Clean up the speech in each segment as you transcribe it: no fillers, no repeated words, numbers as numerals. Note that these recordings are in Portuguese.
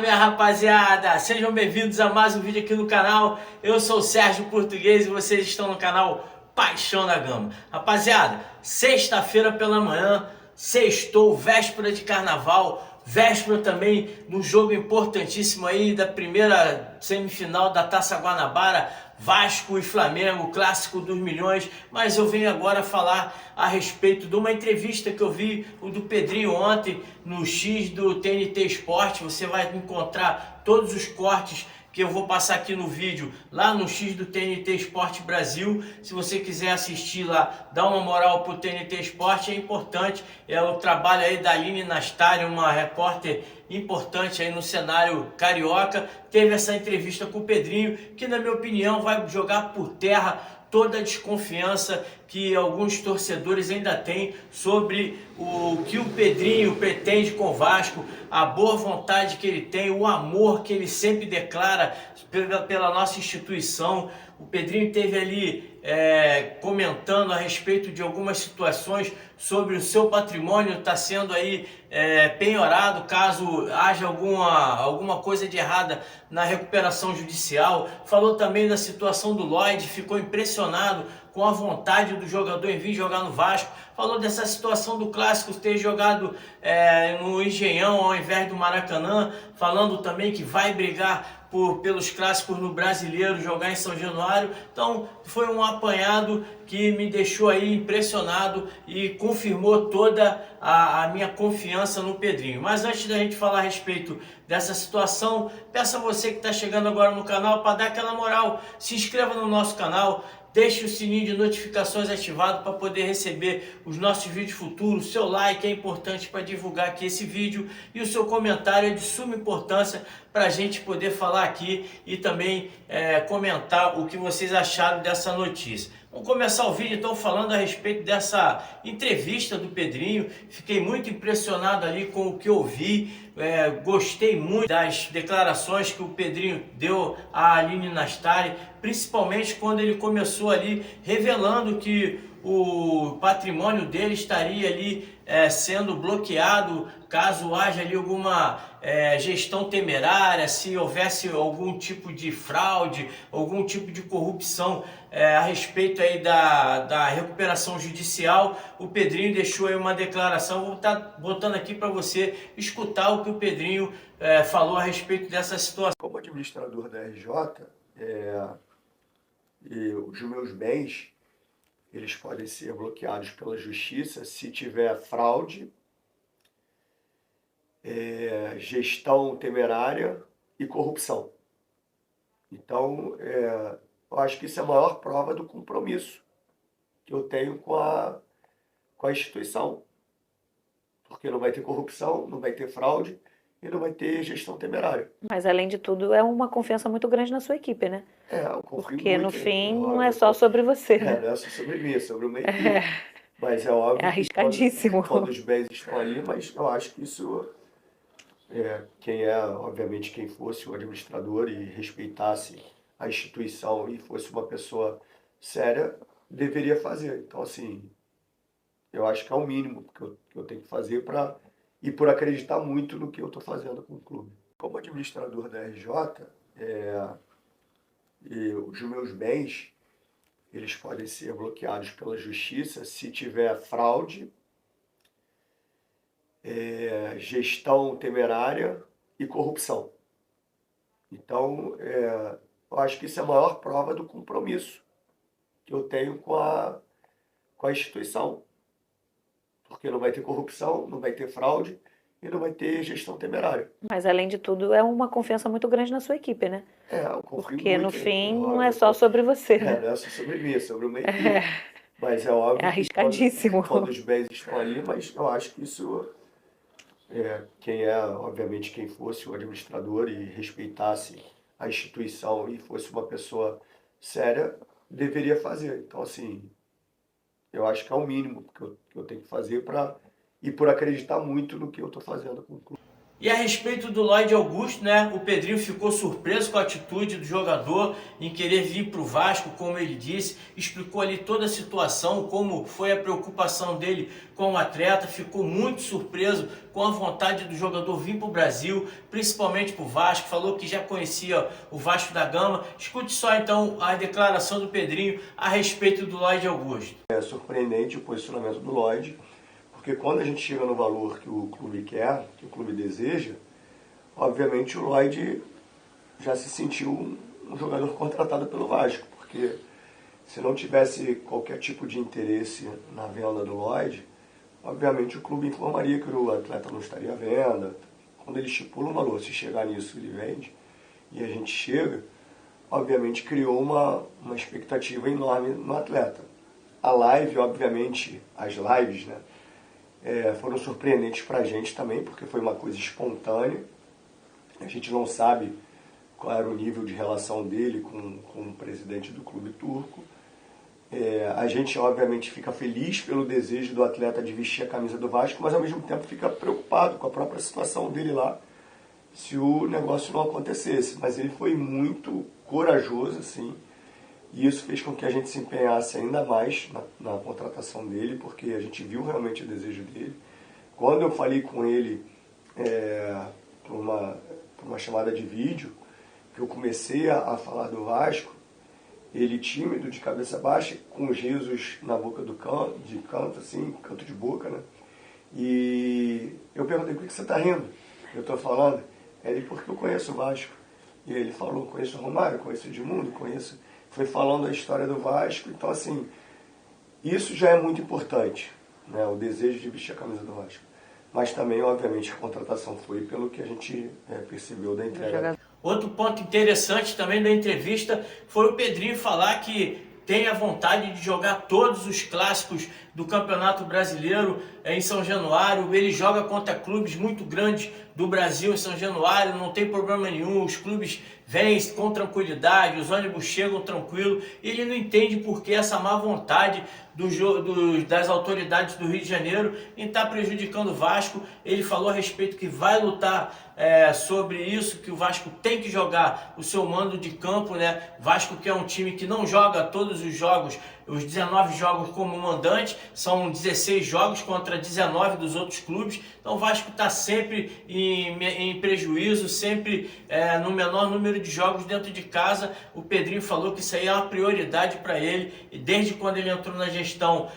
minha rapaziada, sejam bem-vindos a mais um vídeo aqui no canal. Eu sou o Sérgio Português e vocês estão no canal Paixão da Gama. Rapaziada, sexta-feira pela manhã, sextou, véspera de carnaval, véspera também no jogo importantíssimo aí da primeira semifinal da Taça Guanabara, Vasco e Flamengo, clássico dos milhões. Mas eu venho agora falar a respeito de uma entrevista que eu vi do Pedrinho ontem no X do TNT Esporte. Você vai encontrar todos os cortes que eu vou passar aqui no vídeo, lá no X do TNT Esporte Brasil. Se você quiser assistir lá, dá uma moral pro TNT Esporte, é importante. É o trabalho aí da Aline Nastari, uma repórter importante aí no cenário carioca. Teve essa entrevista com o Pedrinho, que na minha opinião vai jogar por terra toda a desconfiança que alguns torcedores ainda têm sobre o que o Pedrinho pretende com o Vasco, a boa vontade que ele tem, o amor que ele sempre declara pela nossa instituição. O Pedrinho teve ali comentando a respeito de algumas situações sobre o seu patrimônio está sendo aí penhorado caso haja alguma coisa de errada na recuperação judicial. Falou também da situação do Lloyd, ficou impressionado com a vontade do jogador em vir jogar no Vasco. Falou dessa situação do Clássico ter jogado no Engenhão ao invés do Maracanã, falando também que vai brigar pelos clássicos no Brasileiro, jogar em São Januário. Então foi um apanhado que me deixou aí impressionado e confirmou toda a minha confiança no Pedrinho. Mas antes da gente falar a respeito dessa situação, peço a você que está chegando agora no canal para dar aquela moral, se inscreva no nosso canal, deixe o sininho de notificações ativado para poder receber os nossos vídeos futuros. Seu like é importante para divulgar aqui esse vídeo e o seu comentário é de suma importância para a gente poder falar aqui e também comentar o que vocês acharam dessa notícia. Vamos começar o vídeo então falando a respeito dessa entrevista do Pedrinho. Fiquei muito impressionado ali com o que eu vi. Gostei muito das declarações que o Pedrinho deu à Aline Nastari, principalmente quando ele começou ali revelando que o patrimônio dele estaria ali sendo bloqueado caso haja ali alguma gestão temerária, se houvesse algum tipo de fraude, algum tipo de corrupção a respeito aí da recuperação judicial. O Pedrinho deixou aí uma declaração, vou estar botando aqui para você escutar o que o Pedrinho falou a respeito dessa situação. Como administrador da RJ, e os meus bens, eles podem ser bloqueados pela justiça se tiver fraude, gestão temerária e corrupção. Então, eu acho que isso é a maior prova do compromisso que eu tenho com a instituição. Porque não vai ter corrupção, não vai ter fraude e não vai ter gestão temerária. Mas, além de tudo, é uma confiança muito grande na sua equipe, né? Eu confio Porque, muito, no fim, não óbvio, é só sobre você, né? não é só sobre mim, é sobre uma equipe. Mas é óbvio É arriscadíssimo. que todos os bens estão ali, mas eu acho que isso, obviamente, quem fosse o administrador e respeitasse a instituição e fosse uma pessoa séria, deveria fazer. Então, assim, eu acho que é o mínimo que eu tenho que fazer e por acreditar muito no que eu estou fazendo com o clube. Como administrador da RJ, e os meus bens, eles podem ser bloqueados pela justiça se tiver fraude, gestão temerária e corrupção. Então, eu acho que isso é a maior prova do compromisso que eu tenho com a instituição. Porque não vai ter corrupção, não vai ter fraude e não vai ter gestão temerária. Mas, além de tudo, é uma confiança muito grande na sua equipe, né? Eu confio Porque, muito, no fim, não óbvio, é só sobre você, né? não é só sobre mim, é sobre uma equipe. Mas é óbvio É arriscadíssimo. que todos os bens estão ali, mas eu acho que isso, obviamente, quem fosse o administrador e respeitasse a instituição e fosse uma pessoa séria, deveria fazer. Então, assim, eu acho que é o mínimo que eu tenho que fazer e por acreditar muito no que eu estou fazendo com o clube. E a respeito do Lloyd Augusto, né, o Pedrinho ficou surpreso com a atitude do jogador em querer vir para o Vasco, como ele disse, explicou ali toda a situação, como foi a preocupação dele com o atleta, ficou muito surpreso com a vontade do jogador vir para o Brasil, principalmente para o Vasco, falou que já conhecia o Vasco da Gama. Escute só então a declaração do Pedrinho a respeito do Lloyd Augusto. É surpreendente o posicionamento do Lloyd, porque quando a gente chega no valor que o clube quer, que o clube deseja, obviamente o Lloyd já se sentiu um jogador contratado pelo Vasco, porque se não tivesse qualquer tipo de interesse na venda do Lloyd, obviamente o clube informaria que o atleta não estaria à venda. Quando ele estipula um valor, se chegar nisso ele vende, e a gente chega, obviamente criou uma expectativa enorme no atleta. A live, obviamente, as lives, né, foram surpreendentes para a gente também, porque foi uma coisa espontânea. A gente não sabe qual era o nível de relação dele com o presidente do clube turco. A gente, obviamente, fica feliz pelo desejo do atleta de vestir a camisa do Vasco, mas, ao mesmo tempo, fica preocupado com a própria situação dele lá, se o negócio não acontecesse. Mas ele foi muito corajoso, assim, e isso fez com que a gente se empenhasse ainda mais na contratação dele, porque a gente viu realmente o desejo dele. Quando eu falei com ele por uma chamada de vídeo, que eu comecei a falar do Vasco, ele tímido, de cabeça baixa, com os risos na boca de canto, assim, canto de boca, né? E eu perguntei, por que você está rindo? Eu estou falando. Ele, porque eu conheço o Vasco. E ele falou, conheço o Romário, conheço o Edmundo, conheço... Foi falando a história do Vasco. Então, assim, isso já é muito importante, né? O desejo de vestir a camisa do Vasco. Mas também, obviamente, a contratação foi pelo que a gente percebeu da entrega. Outro ponto interessante também da entrevista foi o Pedrinho falar que tem a vontade de jogar todos os clássicos do Campeonato Brasileiro em São Januário. Ele joga contra clubes muito grandes do Brasil em São Januário, não tem problema nenhum, os clubes vêm com tranquilidade, os ônibus chegam tranquilo. Ele não entende por que essa má vontade das autoridades do Rio de Janeiro em estar prejudicando o Vasco. Ele falou a respeito que vai lutar sobre isso, que o Vasco tem que jogar o seu mando de campo, né? Vasco, que é um time que não joga todos os jogos, os 19 jogos como mandante, são 16 jogos contra 19 dos outros clubes. Então o Vasco está sempre em prejuízo, sempre no menor número de jogos dentro de casa. O Pedrinho falou que isso aí é uma prioridade para ele, e desde quando ele entrou na gestão,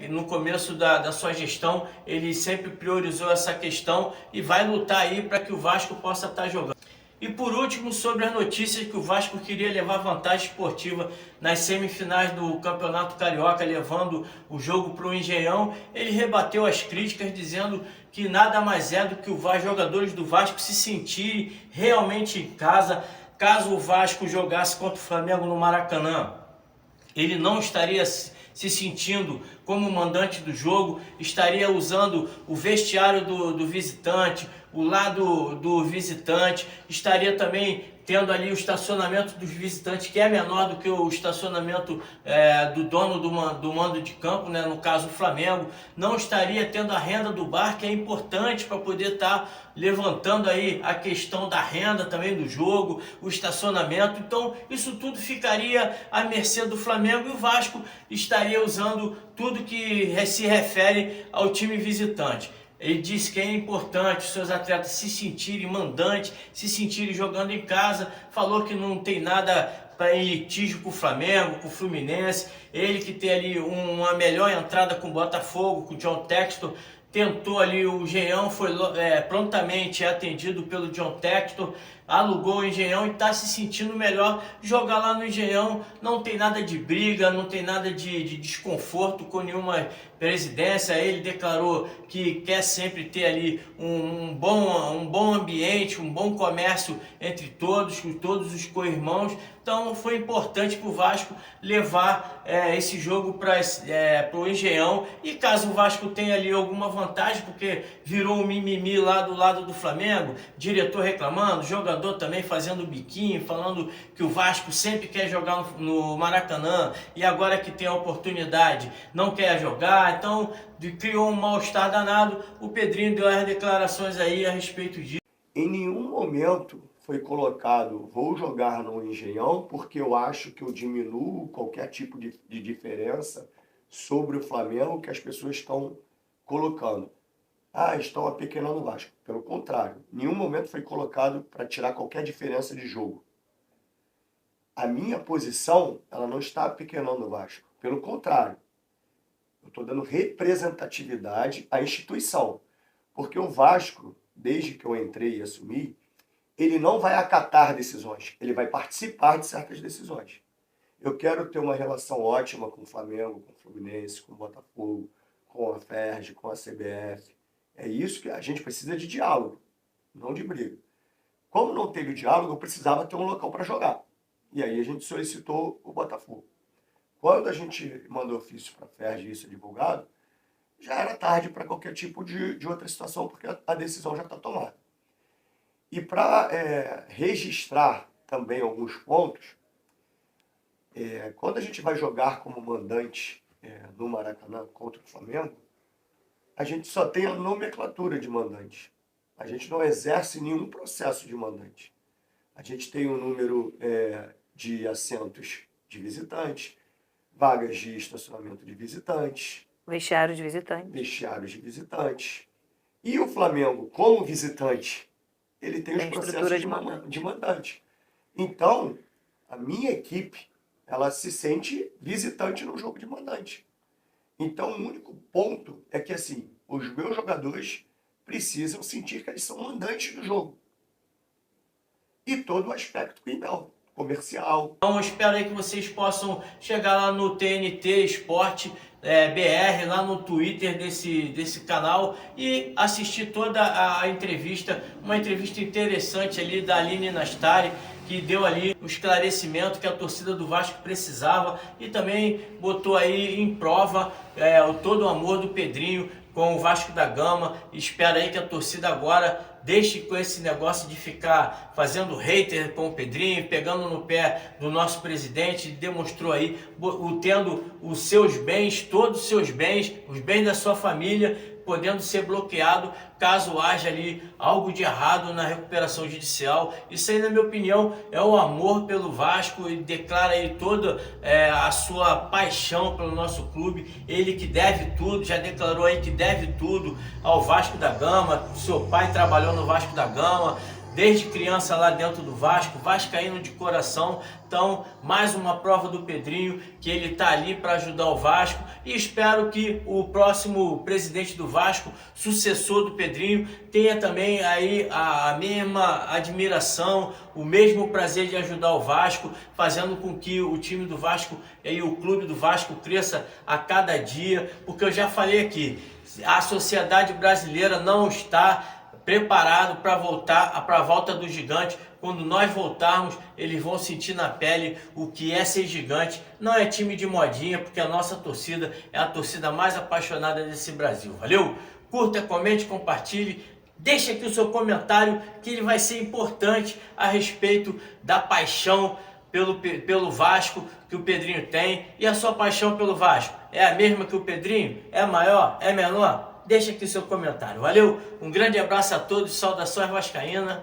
no começo da sua gestão, ele sempre priorizou essa questão e vai lutar aí para que o Vasco possa estar jogando. E por último, sobre as notícias que o Vasco queria levar vantagem esportiva nas semifinais do Campeonato Carioca, levando o jogo para o Engenhão, ele rebateu as críticas, dizendo que nada mais é do que os jogadores do Vasco se sentirem realmente em casa. Caso o Vasco jogasse contra o Flamengo no Maracanã, ele não estaria se sentindo como mandante do jogo, estaria usando o vestiário do visitante, o lado do visitante, estaria também tendo ali o estacionamento dos visitantes, que é menor do que o estacionamento do dono do mando de campo, né? No caso o Flamengo. Não estaria tendo a renda do bar, que é importante para poder estar levantando aí a questão da renda também do jogo, o estacionamento. Então isso tudo ficaria à mercê do Flamengo, e o Vasco estaria usando tudo que se refere ao time visitante. Ele disse que é importante os seus atletas se sentirem mandantes, se sentirem jogando em casa. Falou que não tem nada para litígio com o Flamengo, com o Fluminense. Ele que tem ali uma melhor entrada com o Botafogo, com o John Textor. Tentou ali o Engenhão, foi prontamente atendido pelo John Textor, alugou o Engenhão e está se sentindo melhor jogar lá no Engenhão. Não tem nada de briga, não tem nada de desconforto com nenhuma presidência. Ele declarou que quer sempre ter ali um bom ambiente, um bom comércio entre todos, com todos os co-irmãos. Então foi importante para o Vasco levar esse jogo para o Engenhão. E caso o Vasco tenha ali alguma vantagem, porque virou um mimimi lá do lado do Flamengo, diretor reclamando, jogador jogador também fazendo biquinho, falando que o Vasco sempre quer jogar no Maracanã e agora que tem a oportunidade não quer jogar, então criou um mal-estar danado. O Pedrinho deu as declarações aí a respeito disso. Em nenhum momento foi colocado, vou jogar no Engenhão porque eu acho que eu diminuo qualquer tipo de diferença sobre o Flamengo que as pessoas estão colocando. Estão apequenando o Vasco. Pelo contrário, em nenhum momento foi colocado para tirar qualquer diferença de jogo. A minha posição, ela não está apequenando o Vasco. Pelo contrário, eu estou dando representatividade à instituição. Porque o Vasco, desde que eu entrei e assumi, ele não vai acatar decisões, ele vai participar de certas decisões. Eu quero ter uma relação ótima com o Flamengo, com o Fluminense, com o Botafogo, com a FERJ, com a CBF. É isso que a gente precisa de diálogo, não de briga. Como não teve diálogo, eu precisava ter um local para jogar. E aí a gente solicitou o Botafogo. Quando a gente mandou ofício para a FERJ e isso é divulgado, já era tarde para qualquer tipo de outra situação, porque a decisão já está tomada. E para registrar também alguns pontos, quando a gente vai jogar como mandante no Maracanã contra o Flamengo, a gente só tem a nomenclatura de mandante. A gente não exerce nenhum processo de mandante. A gente tem um número de assentos de visitantes, vagas de estacionamento de visitantes, Vestiário de visitante. vestiários de visitantes. E o Flamengo, como visitante, ele tem os Tem processos estrutura de mandante. Então, a minha equipe, ela se sente visitante no jogo de mandante. Então, o único ponto é que, assim, os meus jogadores precisam sentir que eles são mandantes do jogo. E todo o aspecto comercial. Então, eu espero aí que vocês possam chegar lá no TNT Esporte BR, lá no Twitter desse canal e assistir toda a entrevista, uma entrevista interessante ali da Aline Nastari, que deu ali o esclarecimento que a torcida do Vasco precisava e também botou aí em prova todo o amor do Pedrinho com o Vasco da Gama. Espero aí que a torcida agora deixe com esse negócio de ficar fazendo hater com o Pedrinho, pegando no pé do nosso presidente. Demonstrou aí tendo os seus bens, todos os seus bens, os bens da sua família, podendo ser bloqueado caso haja ali algo de errado na recuperação judicial. Isso aí, na minha opinião, é o amor pelo Vasco. Ele declara aí toda a sua paixão pelo nosso clube. Ele que deve tudo, já declarou aí que deve tudo ao Vasco da Gama. Seu pai trabalhou no Vasco da Gama, desde criança lá dentro do Vasco, vascaíno de coração. Então, mais uma prova do Pedrinho, que ele está ali para ajudar o Vasco, e espero que o próximo presidente do Vasco, sucessor do Pedrinho, tenha também aí a mesma admiração, o mesmo prazer de ajudar o Vasco, fazendo com que o time do Vasco e o clube do Vasco cresça a cada dia, porque eu já falei aqui, a sociedade brasileira não está preparado para a volta do gigante. Quando nós voltarmos, eles vão sentir na pele o que é ser gigante. Não é time de modinha, porque a nossa torcida é a torcida mais apaixonada desse Brasil. Valeu? Curta, comente, compartilhe. Deixe aqui o seu comentário, que ele vai ser importante a respeito da paixão pelo Vasco que o Pedrinho tem. E a sua paixão pelo Vasco é a mesma que o Pedrinho? É maior? É menor? Deixa aqui o seu comentário. Valeu? Um grande abraço a todos, saudações vascaínas.